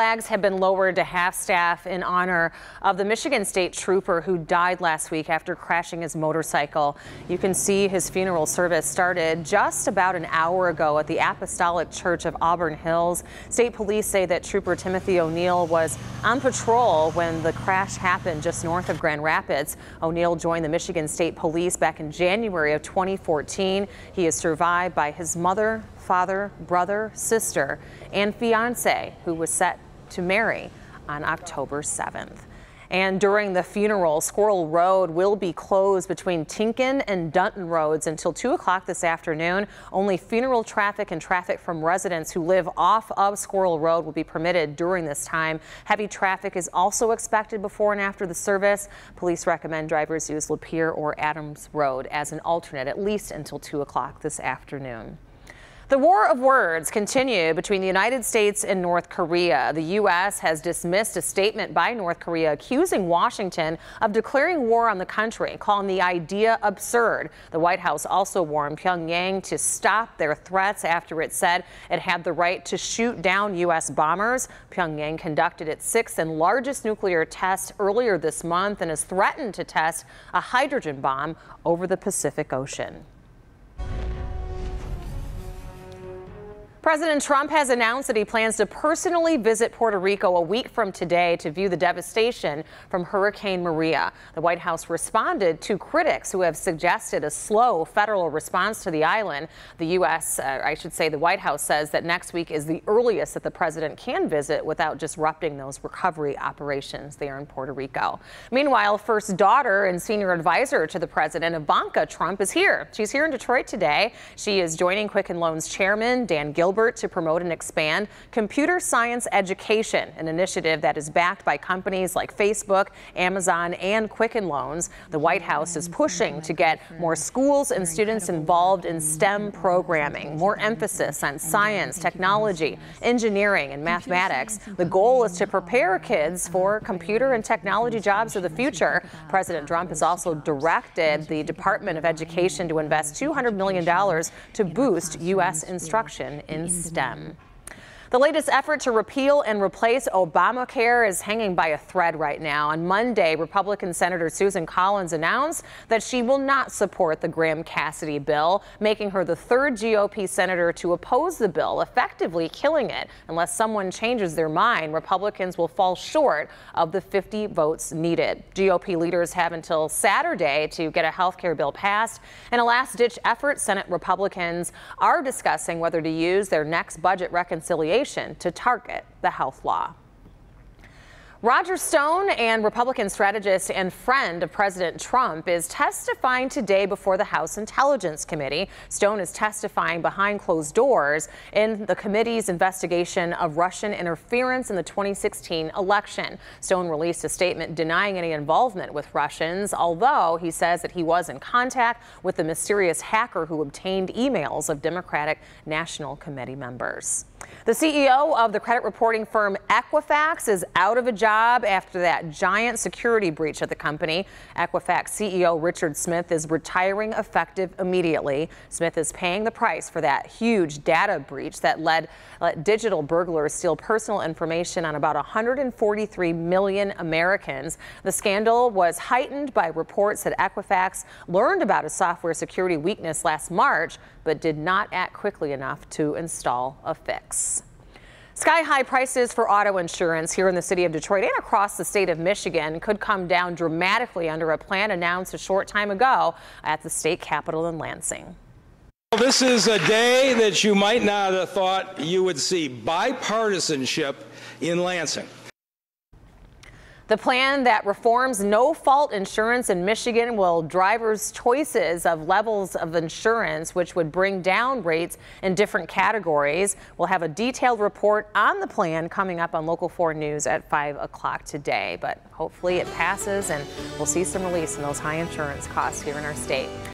Flags have been lowered to half-staff in honor of the Michigan State Trooper who died last week after crashing his motorcycle. You can see his funeral service started just about an hour ago at the Apostolic Church of Auburn Hills. State police say that Trooper Timothy O'Neill was on patrol when the crash happened just north of Grand Rapids. O'Neill joined the Michigan State Police back in January of 2014. He is survived by his mother, father, brother, sister, and fiance, who was set to marry on October 7th. And during the funeral, Squirrel Road will be closed between Tinkin and Dunton Roads until 2 o'clock this afternoon. Only funeral traffic and traffic from residents who live off of Squirrel Road will be permitted during this time. Heavy traffic is also expected before and after the service. Police recommend drivers use Lapeer or Adams Road as an alternate, at least until 2 o'clock this afternoon. The war of words continue between the United States and North Korea. The U.S. has dismissed a statement by North Korea accusing Washington of declaring war on the country, calling the idea absurd. The White House also warned Pyongyang to stop their threats after it said it had the right to shoot down U.S. bombers. Pyongyang conducted its sixth and largest nuclear test earlier this month and has threatened to test a hydrogen bomb over the Pacific Ocean. President Trump has announced that he plans to personally visit Puerto Rico a week from today to view the devastation from Hurricane Maria. The White House responded to critics who have suggested a slow federal response to the island. The U.S., the White House says that next week is the earliest that the president can visit without disrupting those recovery operations there in Puerto Rico. Meanwhile, first daughter and senior advisor to the president, Ivanka Trump, is here. She's here in Detroit today. She is joining Quicken Loans chairman Dan Gilbert to promote and expand computer science education, an initiative that is backed by companies like Facebook, Amazon, and Quicken Loans. The White House is pushing to get more schools and students involved in STEM programming, more emphasis on science, technology, engineering, and mathematics. The goal is to prepare kids for computer and technology jobs of the future. President Trump has also directed the Department of Education to invest $200 million to boost U.S. instruction in STEM. The latest effort to repeal and replace Obamacare is hanging by a thread right now. On Monday, Republican Senator Susan Collins announced that she will not support the Graham-Cassidy bill, making her the third GOP senator to oppose the bill, effectively killing it. Unless someone changes their mind, Republicans will fall short of the 50 votes needed. GOP leaders have until Saturday to get a health care bill passed. In a last-ditch effort, Senate Republicans are discussing whether to use their next budget reconciliation to target the health law. Roger Stone, and Republican strategist and friend of President Trump, is testifying today before the House Intelligence Committee. Stone is testifying behind closed doors in the committee's investigation of Russian interference in the 2016 election. Stone released a statement denying any involvement with Russians, although he says that he was in contact with the mysterious hacker who obtained emails of Democratic National Committee members. The CEO of the credit reporting firm Equifax is out of a job after that giant security breach at the company. Equifax CEO Richard Smith is retiring effective immediately. Smith is paying the price for that huge data breach that let digital burglars steal personal information on about 143 million Americans. The scandal was heightened by reports that Equifax learned about a software security weakness last March, but did not act quickly enough to install a fix. Sky-high prices for auto insurance here in the city of Detroit and across the state of Michigan could come down dramatically under a plan announced a short time ago at the state capitol in Lansing. This is a day that you might not have thought you would see bipartisanship in Lansing. The plan that reforms no-fault insurance in Michigan will drivers' choices of levels of insurance, which would bring down rates in different categories. We'll have a detailed report on the plan coming up on Local 4 News at 5 o'clock today. But hopefully it passes and we'll see some relief in those high insurance costs here in our state.